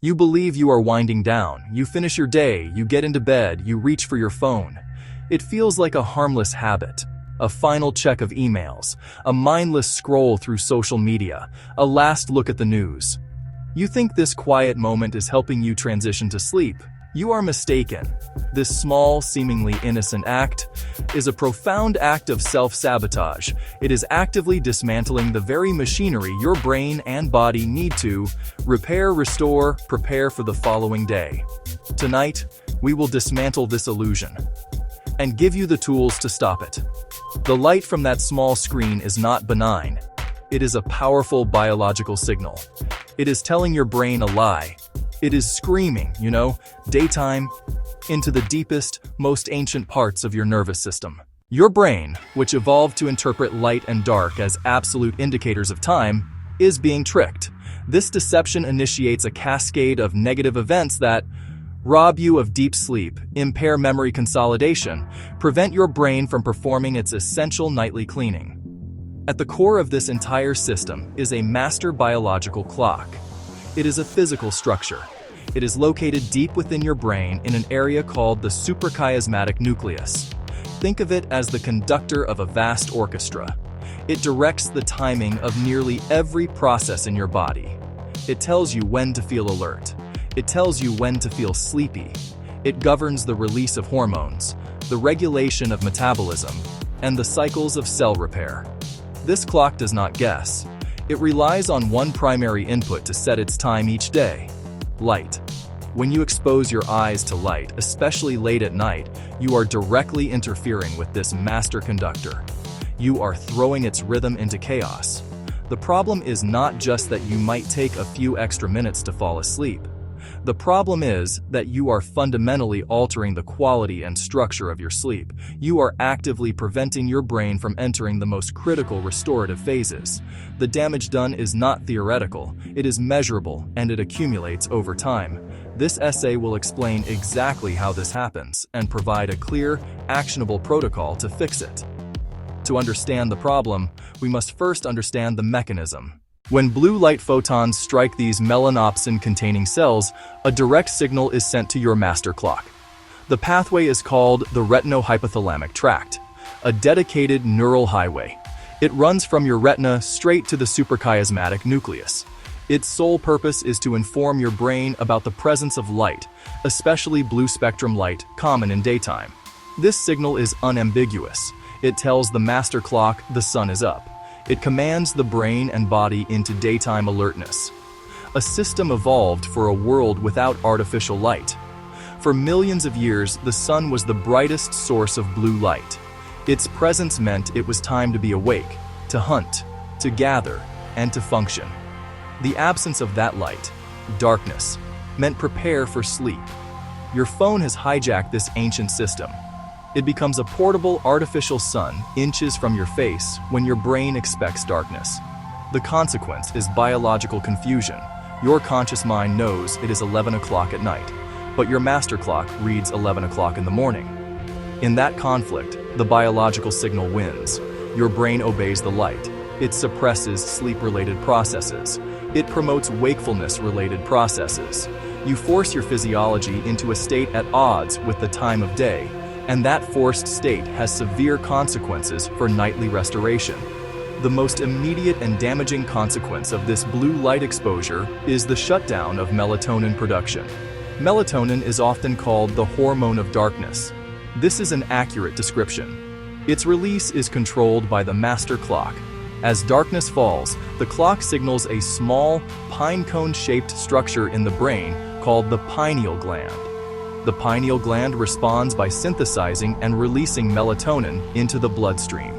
You believe you are winding down, you finish your day, you get into bed, you reach for your phone. It feels like a harmless habit. A final check of emails, a mindless scroll through social media, a last look at the news. You think this quiet moment is helping you transition to sleep. You are mistaken. This small, seemingly innocent act is a profound act of self-sabotage. It is actively dismantling the very machinery your brain and body need to repair, restore, prepare for the following day. Tonight, we will dismantle this illusion and give you the tools to stop it. The light from that small screen is not benign. It is a powerful biological signal. It is telling your brain a lie. It is screaming, daytime, into the deepest, most ancient parts of your nervous system. Your brain, which evolved to interpret light and dark as absolute indicators of time, is being tricked. This deception initiates a cascade of negative events that rob you of deep sleep, impair memory consolidation, prevent your brain from performing its essential nightly cleaning. At the core of this entire system is a master biological clock. It is a physical structure. It is located deep within your brain in an area called the Suprachiasmatic Nucleus. Think of it as the conductor of a vast orchestra. It directs the timing of nearly every process in your body. It tells you when to feel alert. It tells you when to feel sleepy. It governs the release of hormones, the regulation of metabolism, and the cycles of cell repair. This clock does not guess. It relies on one primary input to set its time each day: light. When you expose your eyes to light, especially late at night, you are directly interfering with this master conductor. You are throwing its rhythm into chaos. The problem is not just that you might take a few extra minutes to fall asleep. The problem is that you are fundamentally altering the quality and structure of your sleep. You are actively preventing your brain from entering the most critical restorative phases. The damage done is not theoretical, it is measurable, and it accumulates over time. This essay will explain exactly how this happens and provide a clear, actionable protocol to fix it. To understand the problem, we must first understand the mechanism. When blue light photons strike these melanopsin-containing cells, a direct signal is sent to your master clock. The pathway is called the retinohypothalamic tract, a dedicated neural highway. It runs from your retina straight to the suprachiasmatic nucleus. Its sole purpose is to inform your brain about the presence of light, especially blue-spectrum light, common in daytime. This signal is unambiguous. It tells the master clock the sun is up. It commands the brain and body into daytime alertness. A system evolved for a world without artificial light. For millions of years, the sun was the brightest source of blue light. Its presence meant it was time to be awake, to hunt, to gather, and to function. The absence of that light, darkness, meant prepare for sleep. Your phone has hijacked this ancient system. It becomes a portable artificial sun inches from your face when your brain expects darkness. The consequence is biological confusion. Your conscious mind knows it is 11 o'clock at night, but your master clock reads 11 o'clock in the morning. In that conflict, the biological signal wins. Your brain obeys the light. It suppresses sleep-related processes. It promotes wakefulness-related processes. You force your physiology into a state at odds with the time of day, and that forced state has severe consequences for nightly restoration. The most immediate and damaging consequence of this blue light exposure is the shutdown of melatonin production. Melatonin is often called the hormone of darkness. This is an accurate description. Its release is controlled by the master clock. As darkness falls, the clock signals a small, pine cone-shaped structure in the brain called the pineal gland. The pineal gland responds by synthesizing and releasing melatonin into the bloodstream.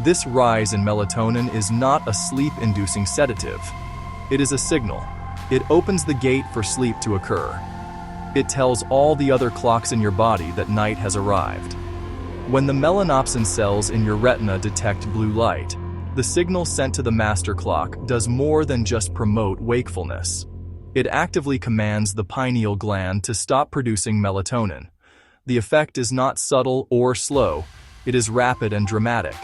This rise in melatonin is not a sleep-inducing sedative. It is a signal. It opens the gate for sleep to occur. It tells all the other clocks in your body that night has arrived. When the melanopsin cells in your retina detect blue light, the signal sent to the master clock does more than just promote wakefulness. It actively commands the pineal gland to stop producing melatonin. The effect is not subtle or slow, it is rapid and dramatic.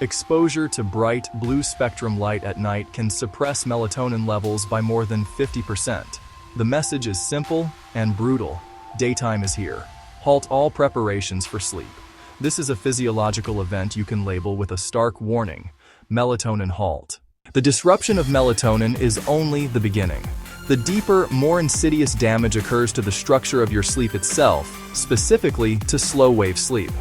Exposure to bright blue spectrum light at night can suppress melatonin levels by more than 50%. The message is simple and brutal. Daytime is here. Halt all preparations for sleep. This is a physiological event you can label with a stark warning: melatonin halt. The disruption of melatonin is only the beginning. The deeper, more insidious damage occurs to the structure of your sleep itself, specifically to slow-wave sleep.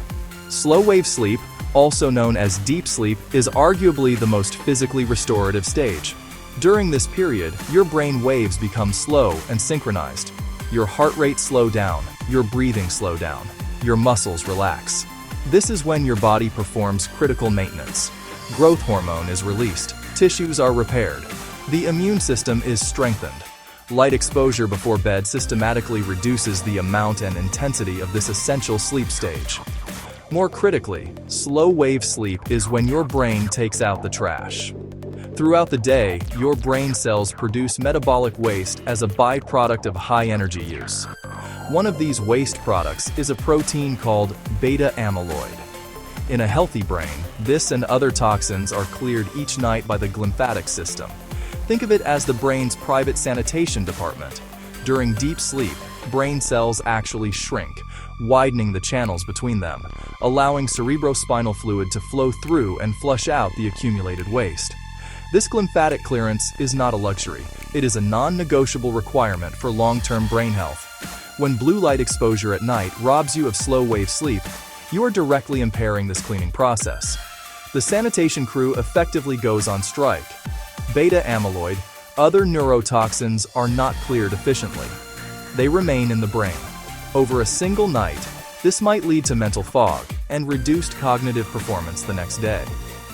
Slow-wave sleep, also known as deep sleep, is arguably the most physically restorative stage. During this period, your brain waves become slow and synchronized. Your heart rate slows down, your breathing slows down, your muscles relax. This is when your body performs critical maintenance. Growth hormone is released, tissues are repaired, the immune system is strengthened. Light exposure before bed systematically reduces the amount and intensity of this essential sleep stage. More critically, slow-wave sleep is when your brain takes out the trash. Throughout the day, your brain cells produce metabolic waste as a byproduct of high-energy use. One of these waste products is a protein called beta amyloid. In a healthy brain, this and other toxins are cleared each night by the glymphatic system. Think of it as the brain's private sanitation department. During deep sleep, brain cells actually shrink, widening the channels between them, allowing cerebrospinal fluid to flow through and flush out the accumulated waste. This glymphatic clearance is not a luxury. It is a non-negotiable requirement for long-term brain health. When blue light exposure at night robs you of slow-wave sleep, you are directly impairing this cleaning process. The sanitation crew effectively goes on strike. Beta amyloid, other neurotoxins are not cleared efficiently. They remain in the brain. Over a single night, this might lead to mental fog and reduced cognitive performance the next day.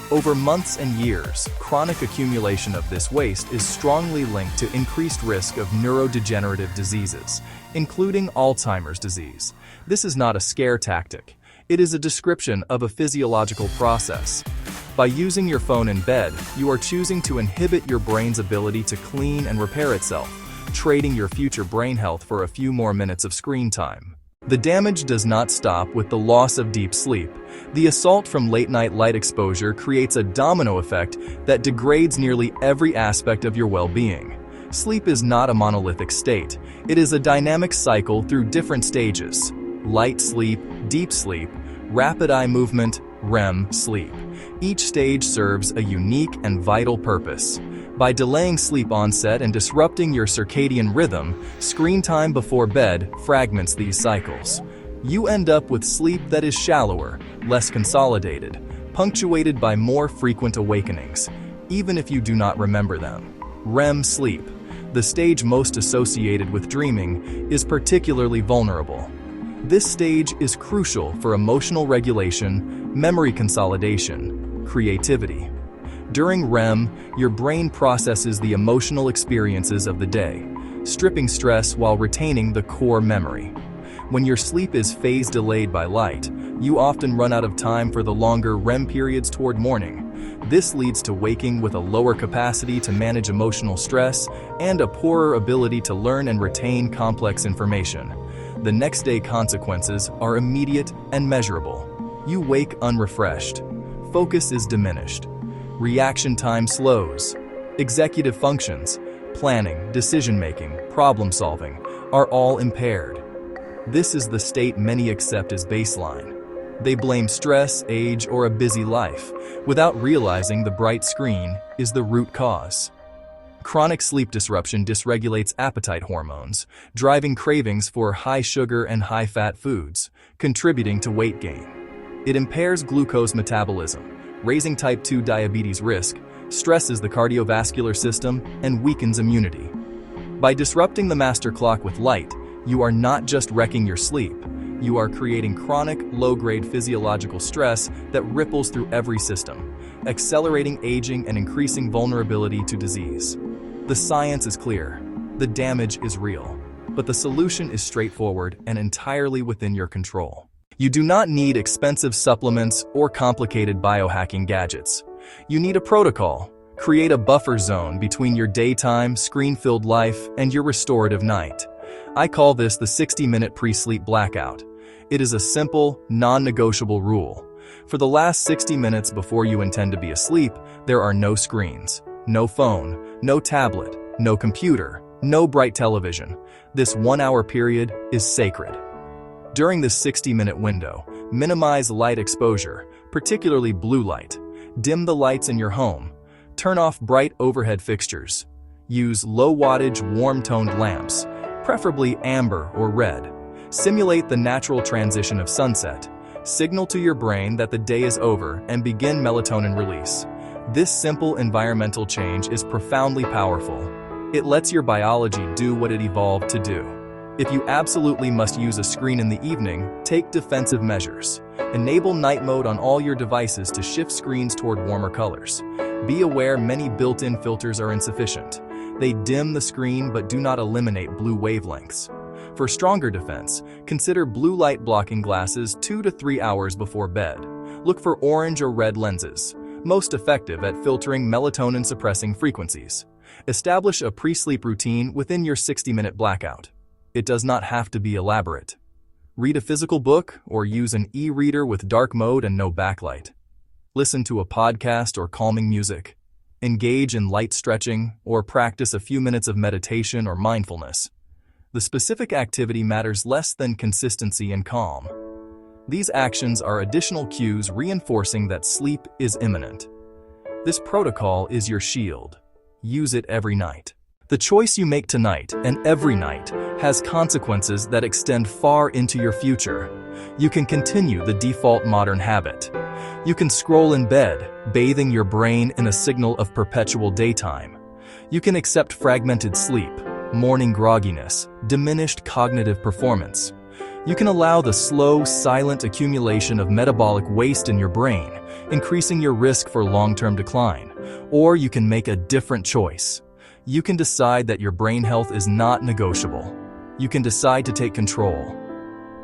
Over months and years, chronic accumulation of this waste is strongly linked to increased risk of neurodegenerative diseases, including Alzheimer's disease. This is not a scare tactic. It is a description of a physiological process. By using your phone in bed, you are choosing to inhibit your brain's ability to clean and repair itself, trading your future brain health for a few more minutes of screen time. The damage does not stop with the loss of deep sleep. The assault from late-night light exposure creates a domino effect that degrades nearly every aspect of your well-being. Sleep is not a monolithic state. It is a dynamic cycle through different stages: light sleep, deep sleep, rapid eye movement, REM sleep. Each stage serves a unique and vital purpose. By delaying sleep onset and disrupting your circadian rhythm, screen time before bed fragments these cycles. You end up with sleep that is shallower, less consolidated, punctuated by more frequent awakenings, even if you do not remember them. REM sleep, the stage most associated with dreaming, is particularly vulnerable. This stage is crucial for emotional regulation, memory consolidation, creativity. During REM, your brain processes the emotional experiences of the day, stripping stress while retaining the core memory. When your sleep is phase delayed by light, you often run out of time for the longer REM periods toward morning. This leads to waking with a lower capacity to manage emotional stress and a poorer ability to learn and retain complex information. The next day consequences are immediate and measurable. You wake unrefreshed. Focus is diminished. Reaction time slows. Executive functions, planning, decision-making, problem-solving, are all impaired. This is the state many accept as baseline. They blame stress, age, or a busy life, without realizing the bright screen is the root cause. Chronic sleep disruption dysregulates appetite hormones, driving cravings for high-sugar and high-fat foods, contributing to weight gain. It impairs glucose metabolism, raising type 2 diabetes risk, stresses the cardiovascular system, and weakens immunity. By disrupting the master clock with light, you are not just wrecking your sleep, you are creating chronic, low-grade physiological stress that ripples through every system, accelerating aging and increasing vulnerability to disease. The science is clear. The damage is real. But the solution is straightforward and entirely within your control. You do not need expensive supplements or complicated biohacking gadgets. You need a protocol. Create a buffer zone between your daytime, screen-filled life and your restorative night. I call this the 60-minute pre-sleep blackout. It is a simple, non-negotiable rule. For the last 60 minutes before you intend to be asleep, there are no screens, no phone, no tablet, no computer, No bright television. This 1-hour period is sacred. During this 60-minute window, minimize light exposure, particularly blue light. Dim the lights in your home. Turn off bright overhead fixtures. Use low-wattage, warm-toned lamps, preferably amber or red. Simulate the natural transition of sunset. Signal to your brain that the day is over and begin melatonin release. This simple environmental change is profoundly powerful. It lets your biology do what it evolved to do. If you absolutely must use a screen in the evening, take defensive measures. Enable night mode on all your devices to shift screens toward warmer colors. Be aware many built-in filters are insufficient. They dim the screen but do not eliminate blue wavelengths. For stronger defense, consider blue light blocking glasses 2 to 3 hours before bed. Look for orange or red lenses, most effective at filtering melatonin-suppressing frequencies. Establish a pre-sleep routine within your 60-minute blackout. It does not have to be elaborate. Read a physical book or use an e-reader with dark mode and no backlight. Listen to a podcast or calming music. Engage in light stretching or practice a few minutes of meditation or mindfulness. The specific activity matters less than consistency and calm. These actions are additional cues reinforcing that sleep is imminent. This protocol is your shield. Use it every night. The choice you make tonight and every night has consequences that extend far into your future. You can continue the default modern habit. You can scroll in bed, bathing your brain in a signal of perpetual daytime. You can accept fragmented sleep, morning grogginess, diminished cognitive performance. You can allow the slow, silent accumulation of metabolic waste in your brain, increasing your risk for long-term decline. Or you can make a different choice. You can decide that your brain health is not negotiable. You can decide to take control.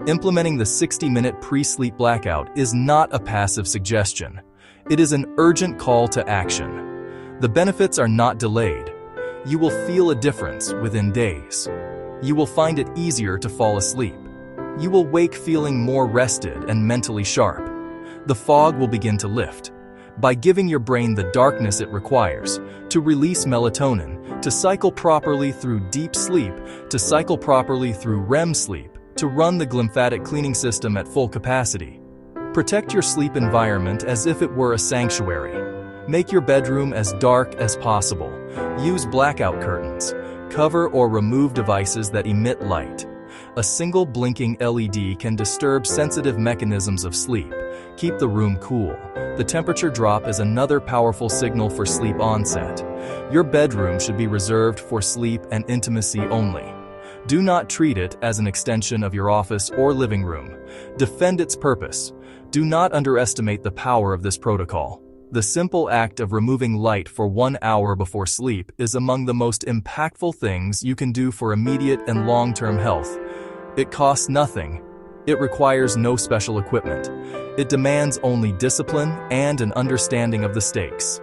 Implementing the 60-minute pre-sleep blackout is not a passive suggestion. It is an urgent call to action. The benefits are not delayed. You will feel a difference within days. You will find it easier to fall asleep. You will wake feeling more rested and mentally sharp. The fog will begin to lift. By giving your brain the darkness it requires to release melatonin, to cycle properly through deep sleep, to cycle properly through REM sleep, to run the glymphatic cleaning system at full capacity. Protect your sleep environment as if it were a sanctuary. Make your bedroom as dark as possible. Use blackout curtains. Cover or remove devices that emit light. A single blinking LED can disturb sensitive mechanisms of sleep. Keep the room cool. The temperature drop is another powerful signal for sleep onset. Your bedroom should be reserved for sleep and intimacy only. Do not treat it as an extension of your office or living room. Defend its purpose. Do not underestimate the power of this protocol. The simple act of removing light for 1 hour before sleep is among the most impactful things you can do for immediate and long-term health. It costs nothing. It requires no special equipment. It demands only discipline and an understanding of the stakes.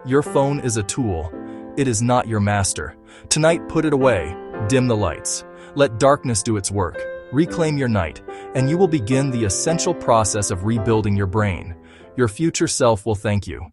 Your phone is a tool. It is not your master. Tonight, put it away. Dim the lights. Let darkness do its work. Reclaim your night, and you will begin the essential process of rebuilding your brain. Your future self will thank you.